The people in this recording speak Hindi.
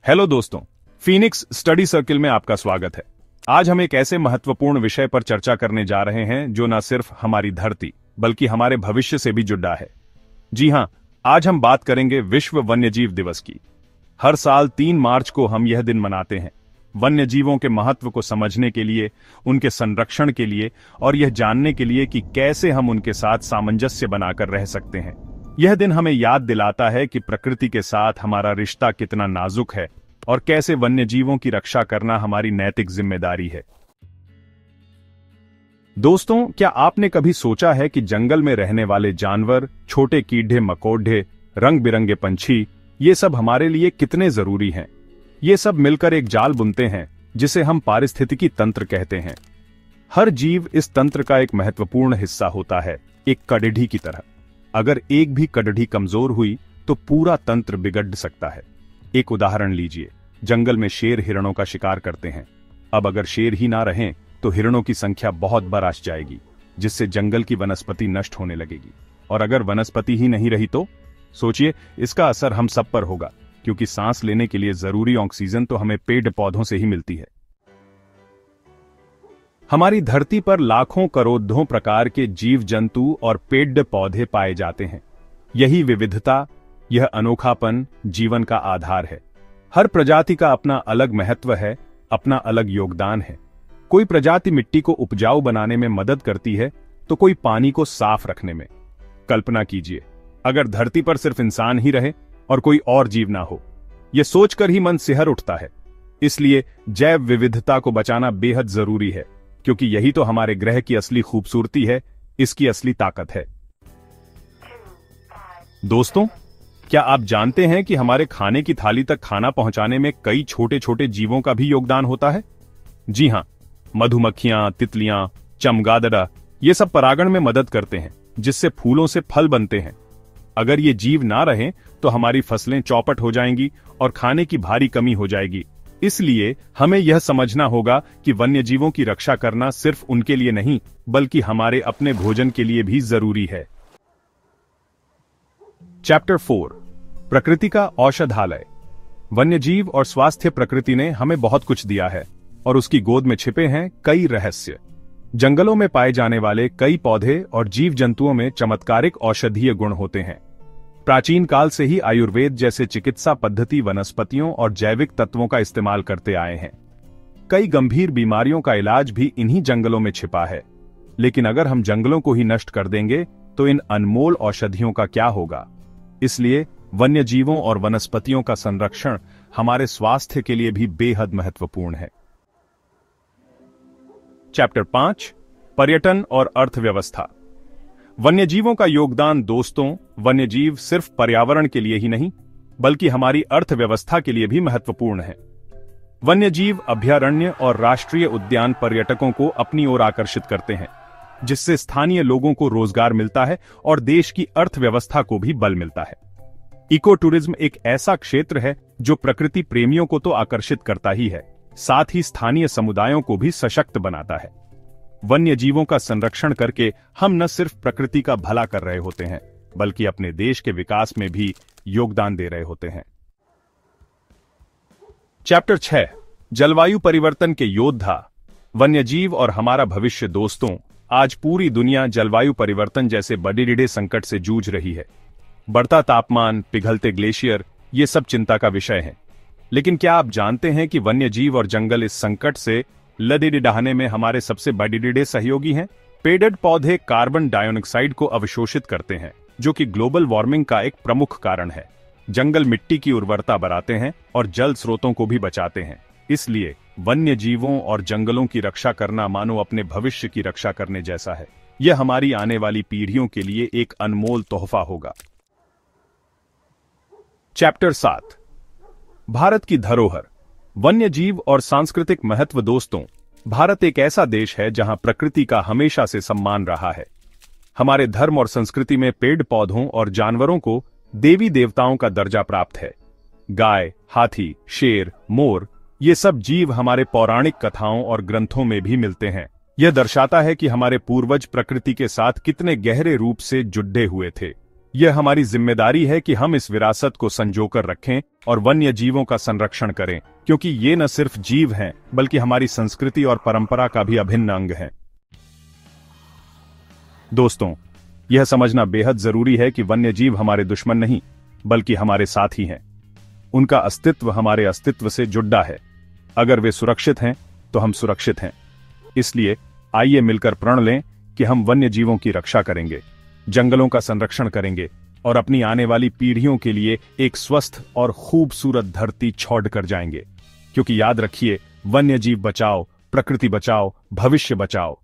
हेलो दोस्तों, फीनिक्स स्टडी सर्किल में आपका स्वागत है। आज हम एक ऐसे महत्वपूर्ण विषय पर चर्चा करने जा रहे हैं जो न सिर्फ हमारी धरती बल्कि हमारे भविष्य से भी जुड़ा है। जी हां, आज हम बात करेंगे विश्व वन्यजीव दिवस की। हर साल 3 मार्च को हम यह दिन मनाते हैं, वन्यजीवों के महत्व को समझने के लिए, उनके संरक्षण के लिए और यह जानने के लिए कि कैसे हम उनके साथ सामंजस्य बनाकर रह सकते हैं। यह दिन हमें याद दिलाता है कि प्रकृति के साथ हमारा रिश्ता कितना नाजुक है और कैसे वन्यजीवों की रक्षा करना हमारी नैतिक जिम्मेदारी है। दोस्तों, क्या आपने कभी सोचा है कि जंगल में रहने वाले जानवर, छोटे कीड़े मकोड़े, रंग बिरंगे पंछी, ये सब हमारे लिए कितने जरूरी हैं? ये सब मिलकर एक जाल बुनते हैं जिसे हम पारिस्थितिकी तंत्र कहते हैं। हर जीव इस तंत्र का एक महत्वपूर्ण हिस्सा होता है, एक कड़िढ़ी की तरह। अगर एक भी कड़िढ़ी कमजोर हुई तो पूरा तंत्र बिगड़ सकता है। एक उदाहरण लीजिए, जंगल में शेर हिरणों का शिकार करते हैं। अब अगर शेर ही ना रहें तो हिरणों की संख्या बहुत बढ़ जाएगी, जिससे जंगल की वनस्पति नष्ट होने लगेगी। और अगर वनस्पति ही नहीं रही तो सोचिए, इसका असर हम सब पर होगा, क्योंकि सांस लेने के लिए जरूरी ऑक्सीजन तो हमें पेड़ पौधों से ही मिलती है। हमारी धरती पर लाखों करोड़ों प्रकार के जीव जंतु और पेड़ पौधे पाए जाते हैं। यही विविधता, यह अनोखापन जीवन का आधार है। हर प्रजाति का अपना अलग महत्व है, अपना अलग योगदान है। कोई प्रजाति मिट्टी को उपजाऊ बनाने में मदद करती है तो कोई पानी को साफ रखने में। कल्पना कीजिए, अगर धरती पर सिर्फ इंसान ही रहे और कोई और जीव ना हो, यह सोचकर ही मन सिहर उठता है। इसलिए जैव विविधता को बचाना बेहद जरूरी है, क्योंकि यही तो हमारे ग्रह की असली खूबसूरती है, इसकी असली ताकत है। दोस्तों, क्या आप जानते हैं कि हमारे खाने की थाली तक खाना पहुंचाने में कई छोटे छोटे जीवों का भी योगदान होता है? जी हां, मधुमक्खियां, तितलियां, चमगादड़, ये सब परागण में मदद करते हैं, जिससे फूलों से फल बनते हैं। अगर ये जीव ना रहें तो हमारी फसलें चौपट हो जाएंगी और खाने की भारी कमी हो जाएगी। इसलिए हमें यह समझना होगा कि वन्यजीवों की रक्षा करना सिर्फ उनके लिए नहीं, बल्कि हमारे अपने भोजन के लिए भी जरूरी है। चैप्टर 4, प्रकृति का औषधालय। वन्यजीव और स्वास्थ्य। प्रकृति ने हमें बहुत कुछ दिया है और उसकी गोद में छिपे हैं कई रहस्य। जंगलों में पाए जाने वाले कई पौधे और जीव जंतुओं में चमत्कारिक औषधीय गुण होते हैं। प्राचीन काल से ही आयुर्वेद जैसे चिकित्सा पद्धति वनस्पतियों और जैविक तत्वों का इस्तेमाल करते आए हैं। कई गंभीर बीमारियों का इलाज भी इन्हीं जंगलों में छिपा है। लेकिन अगर हम जंगलों को ही नष्ट कर देंगे तो इन अनमोल औषधियों का क्या होगा? इसलिए वन्यजीवों और वनस्पतियों का संरक्षण हमारे स्वास्थ्य के लिए भी बेहद महत्वपूर्ण है। चैप्टर 5, पर्यटन और अर्थव्यवस्था। वन्यजीवों का योगदान। दोस्तों, वन्यजीव सिर्फ पर्यावरण के लिए ही नहीं, बल्कि हमारी अर्थव्यवस्था के लिए भी महत्वपूर्ण है। वन्यजीव अभयारण्य और राष्ट्रीय उद्यान पर्यटकों को अपनी ओर आकर्षित करते हैं, जिससे स्थानीय लोगों को रोजगार मिलता है और देश की अर्थव्यवस्था को भी बल मिलता है। इको टूरिज्म एक ऐसा क्षेत्र है जो प्रकृति प्रेमियों को तो आकर्षित करता ही है, साथ ही स्थानीय समुदायों को भी सशक्त बनाता है। वन्य जीवों का संरक्षण करके हम न सिर्फ प्रकृति का भला कर रहे होते हैं, बल्कि अपने देश के विकास में भी योगदान दे रहे होते हैं। चैप्टर 6, जलवायु परिवर्तन के योद्धा। वन्यजीव और हमारा भविष्य। दोस्तों, आज पूरी दुनिया जलवायु परिवर्तन जैसे बड़े संकट से जूझ रही है। बढ़ता तापमान, पिघलते ग्लेशियर, ये सब चिंता का विषय है। लेकिन क्या आप जानते हैं कि वन्यजीव और जंगल इस संकट से लड़ने में हमारे सबसे बड़े सहयोगी हैं? पेड़ पौधे कार्बन डाइऑक्साइड को अवशोषित करते हैं, जो कि ग्लोबल वार्मिंग का एक प्रमुख कारण है। जंगल मिट्टी की उर्वरता बढ़ाते हैं और जल स्रोतों को भी बचाते हैं। इसलिए वन्य जीवों और जंगलों की रक्षा करना मानो अपने भविष्य की रक्षा करने जैसा है। यह हमारी आने वाली पीढ़ियों के लिए एक अनमोल तोहफा होगा। चैप्टर 7, भारत की धरोहर, वन्यजीव और सांस्कृतिक महत्व। दोस्तों, भारत एक ऐसा देश है जहां प्रकृति का हमेशा से सम्मान रहा है। हमारे धर्म और संस्कृति में पेड़ पौधों और जानवरों को देवी देवताओं का दर्जा प्राप्त है। गाय, हाथी, शेर, मोर, ये सब जीव हमारे पौराणिक कथाओं और ग्रंथों में भी मिलते हैं। यह दर्शाता है कि हमारे पूर्वज प्रकृति के साथ कितने गहरे रूप से जुड़े हुए थे। यह हमारी जिम्मेदारी है कि हम इस विरासत को संजोकर रखें और वन्य जीवों का संरक्षण करें, क्योंकि ये न सिर्फ जीव हैं बल्कि हमारी संस्कृति और परंपरा का भी अभिन्न अंग है। दोस्तों, यह समझना बेहद जरूरी है कि वन्य जीव हमारे दुश्मन नहीं बल्कि हमारे साथी हैं। उनका अस्तित्व हमारे अस्तित्व से जुड़ा है। अगर वे सुरक्षित हैं तो हम सुरक्षित हैं। इसलिए आइए मिलकर प्रण लें कि हम वन्य जीवों की रक्षा करेंगे, जंगलों का संरक्षण करेंगे और अपनी आने वाली पीढ़ियों के लिए एक स्वस्थ और खूबसूरत धरती छोड़ कर जाएंगे। क्योंकि याद रखिए, वन्य जीव बचाओ, प्रकृति बचाओ, भविष्य बचाओ।